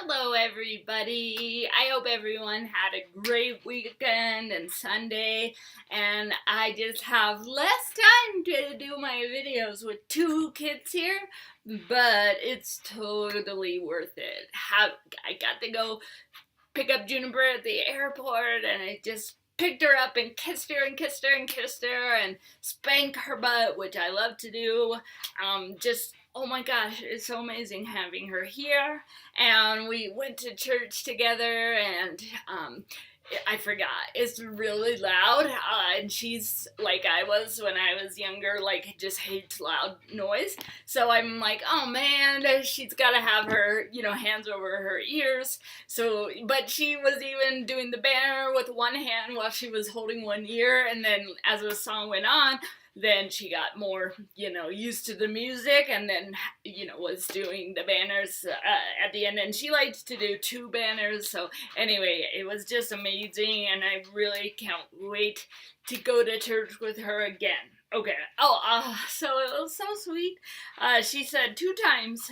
Hello everybody. I hope everyone had a great weekend and Sunday, and I just have less time to do my videos with two kids here, but it's totally worth it. I got to go pick up Juniper at the airport, and I just picked her up and kissed her and kissed her and kissed her and spank her butt, which I love to do. Oh my gosh, it's so amazing having her here. And we went to church together, and I forgot, it's really loud, and she's like I was when I was younger, like just hates loud noise. So I'm like, oh man, she's got to have her, hands over her ears. So, but she was even doing the banner with one hand while she was holding one ear, and then as the song went on, then she got more, used to the music, and then, was doing the banners at the end, and she likes to do two banners. So anyway, it was just amazing, and I really can't wait to go to church with her again. Okay. So it was so sweet. She said 2 times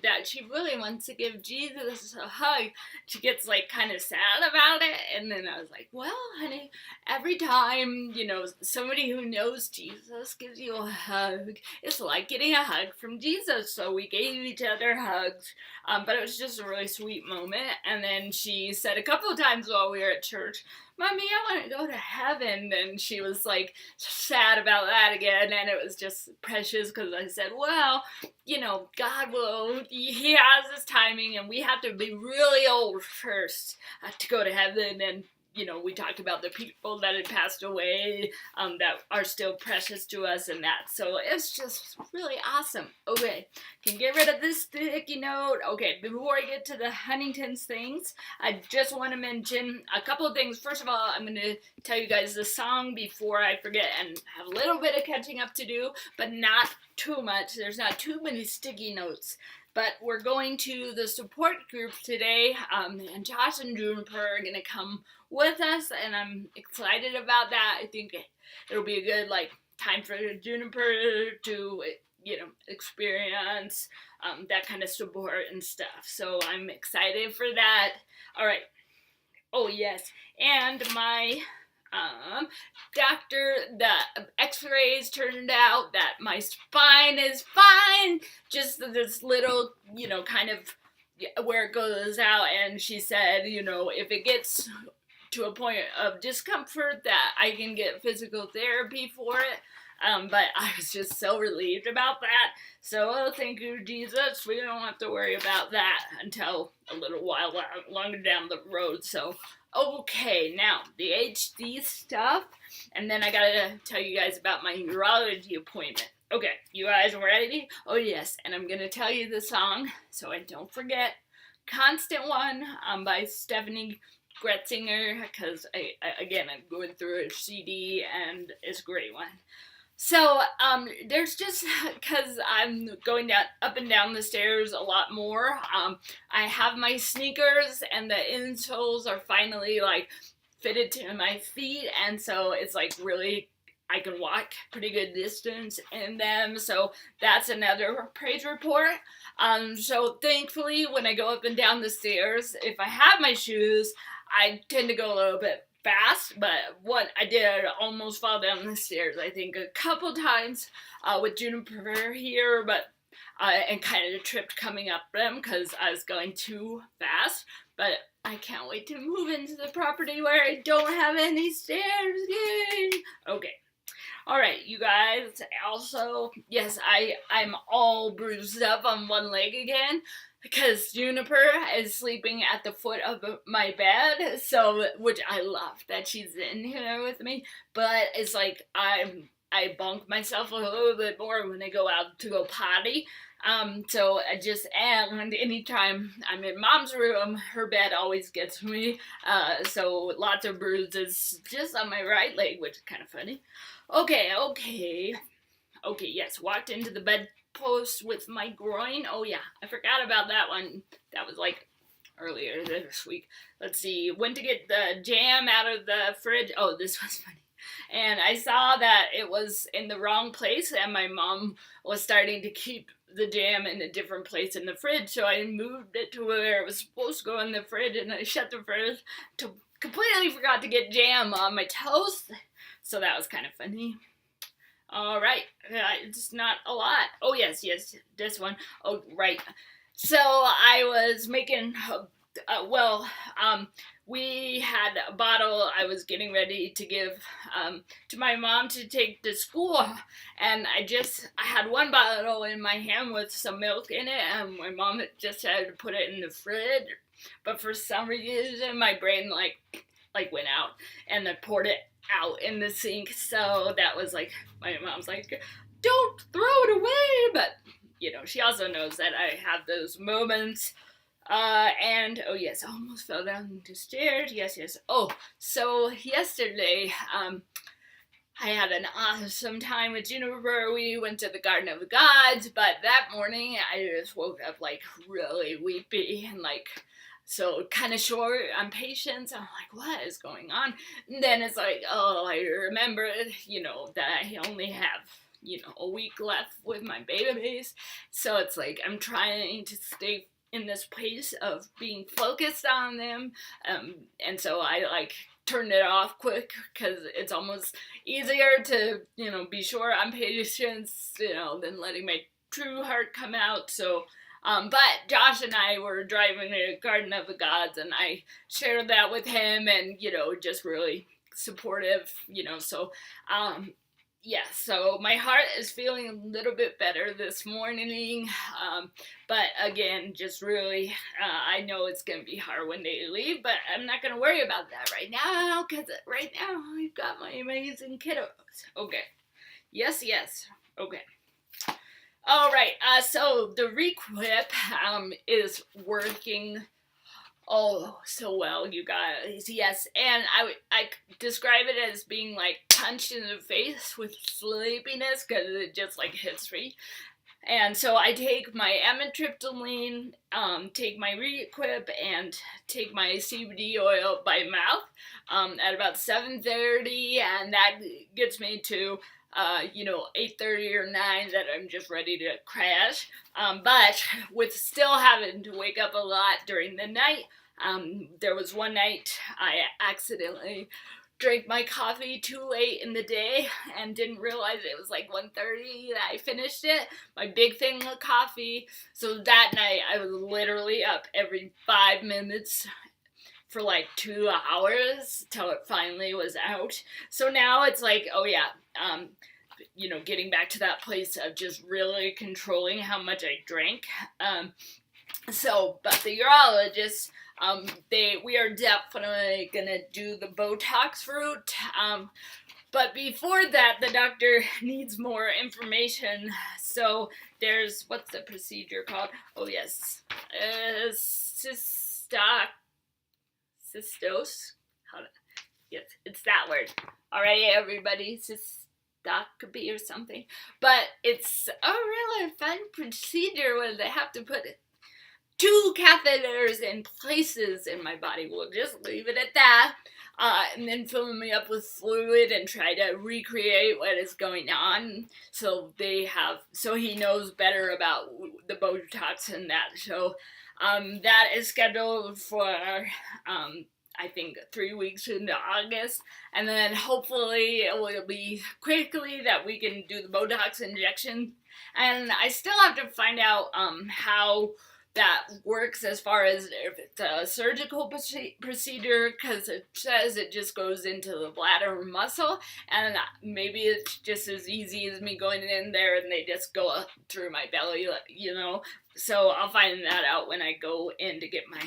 that she really wants to give Jesus a hug. She gets like kind of sad about it, and then I was like, well, honey, every time, somebody who knows Jesus gives you a hug, it's like getting a hug from Jesus. So we gave each other hugs, but it was just a really sweet moment. And then she said a couple of times while we were at church, Mommy, I want to go to heaven. And she was like sad about that again, and it was just precious because I said, well, God he has his timing, and we have to be really old first to go to heaven. And we talked about the people that had passed away that are still precious to us and that. So it's just really awesome. Okay, can get rid of this sticky note. Okay, before I get to the Huntington's things, I just want to mention a couple of things. First of all, I'm going to tell you guys the song before I forget, and have a little bit of catching up to do, but not too much. There's not too many sticky notes. But we're going to the support group today, and Josh and Juniper are going to come with us, and I'm excited about that. I think it'll be a good time for Juniper to experience that kind of support and stuff. So I'm excited for that. All right. Oh yes, and my doctor, the x-rays turned out that my spine is fine, just this little, kind of where it goes out, and she said, if it gets to a point of discomfort that I can get physical therapy for it. But I was just so relieved about that. So, thank you, Jesus. We don't have to worry about that until a little while longer down the road. So, okay, now the HD stuff, and then I gotta tell you guys about my urology appointment. Okay, you guys ready? Oh yes, and I'm gonna tell you the song so I don't forget. Constant One by Steffany Gretzinger, because I'm going through a CD and it's a great one. So, there's just, because I'm going up and down the stairs a lot more, I have my sneakers, and the insoles are finally, fitted to my feet, and so it's, really, I can walk pretty good distance in them, so that's another praise report. So thankfully, when I go up and down the stairs, if I have my shoes, I tend to go a little bit fast, but what I did almost fall down the stairs, I think, a couple times with Juniper here, but and kind of tripped coming up them because I was going too fast. But I can't wait to move into the property where I don't have any stairs. Yay! Okay. All right, you guys. Also, yes, I'm all bruised up on one leg again, because Juniper is sleeping at the foot of my bed, so, which I love that she's in here with me, but it's like I bonk myself a little bit more when I go out to go potty. So and anytime I'm in Mom's room, her bed always gets me, so lots of bruises just on my right leg, which is kind of funny. Okay, yes, walked into the bedpost with my groin. Oh yeah, I forgot about that one. That was earlier this week. Let's see, went to get the jam out of the fridge. Oh, this was funny. And I saw that it was in the wrong place, and my mom was starting to keep the jam in a different place in the fridge, so I moved it to where it was supposed to go in the fridge, and I shut the fridge to completely forgot to get jam on my toast, so that was kind of funny. Alright, it's not a lot. Oh yes, this one. Oh, right. So I was making, we had a bottle I was getting ready to give to my mom to take to school, and I had one bottle in my hand with some milk in it, and my mom just had to put it in the fridge, but for some reason my brain like went out, and I poured it out in the sink, so that was like, my mom's like, don't throw it away, but, you know, she also knows that I have those moments, and, oh yes, I almost fell down the stairs, yes, oh, so yesterday, I had an awesome time with Jennifer. We went to the Garden of the Gods, but that morning, I just woke up, like, really weepy, and, like, so kind of short on patience. I'm like, what is going on? And then it's like, oh, I remembered, you know, that I only have, you know, a week left with my babies. So it's like, I'm trying to stay in this place of being focused on them. And so I like turned it off quick, because it's almost easier to, you know, be short on patience, you know, than letting my true heart come out. So but Josh and I were driving to Garden of the Gods, and I shared that with him, and, you know, just really supportive, you know, so, yeah, so my heart is feeling a little bit better this morning, but again, just really, I know it's going to be hard when they leave, but I'm not going to worry about that right now, because right now I've got my amazing kiddos. Okay. Yes, okay. Alright, so the Requip, is working, oh, so well, you guys, yes, and I describe it as being, like, punched in the face with sleepiness, because it just, like, hits me, and so I take my amitriptyline, take my Requip, and take my CBD oil by mouth, at about 7:30, and that gets me to, you know, 8:30 or 9 that I'm just ready to crash, but with still having to wake up a lot during the night, there was one night I accidentally drank my coffee too late in the day and didn't realize it was like 1:30 that I finished it, my big thing of coffee, so that night I was literally up every 5 minutes for like 2 hours till it finally was out. So now it's like, oh yeah, you know, getting back to that place of just really controlling how much I drank. But the urologist, we are definitely gonna do the Botox route. But before that, the doctor needs more information. So there's, what's the procedure called? Oh yes, cystose. Yes, it's that word. Alright, everybody, cystoscopy or something. But it's a really fun procedure where they have to put 2 catheters in places in my body. We'll just leave it at that. And then fill me up with fluid and try to recreate what is going on. So he knows better about the Botox and that. So that is scheduled for, I think 3 weeks into August, and then hopefully it will be quickly that we can do the Botox injection, and I still have to find out how that works as far as if it's a surgical procedure, because it says it just goes into the bladder muscle, and maybe it's just as easy as me going in there and they just go up through my belly, you know, so I'll find that out when I go in to get my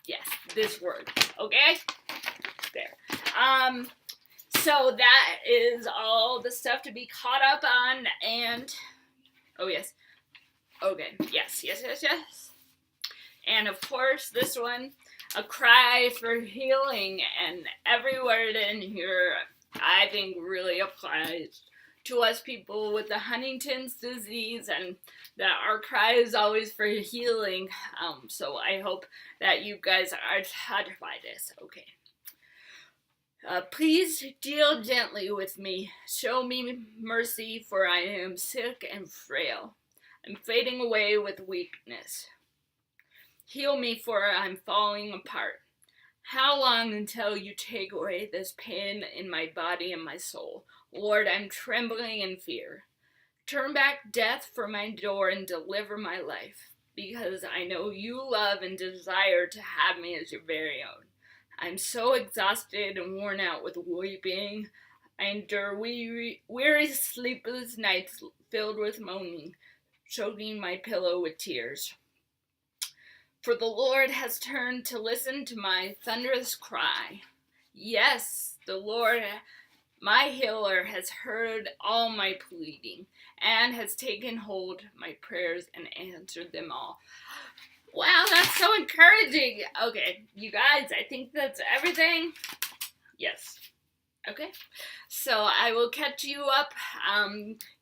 yes, this word, okay? There. So that is all the stuff to be caught up on, and, oh yes, okay, yes. And of course, this one, a cry for healing, and every word in here, I think, really applies to us people with the Huntington's disease, and that our cry is always for healing. So I hope that you guys are touched by this. Okay. Please deal gently with me. Show me mercy, for I am sick and frail. I'm fading away with weakness. Heal me, for I'm falling apart. How long until you take away this pain in my body and my soul? Lord, I'm trembling in fear. Turn back death from my door and deliver my life, because I know you love and desire to have me as your very own. I'm so exhausted and worn out with weeping. I endure weary, sleepless nights filled with moaning, choking my pillow with tears. For the Lord has turned to listen to my thunderous cry. Yes, the Lord, my healer, has heard all my pleading and has taken hold of my prayers and answered them all. Wow, that's so encouraging. Okay, you guys, I think that's everything. Yes. Okay. So I will catch you up.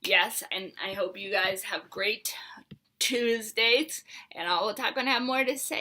Yes, and I hope you guys have great Tuesdays, and I'll talk and have more to say.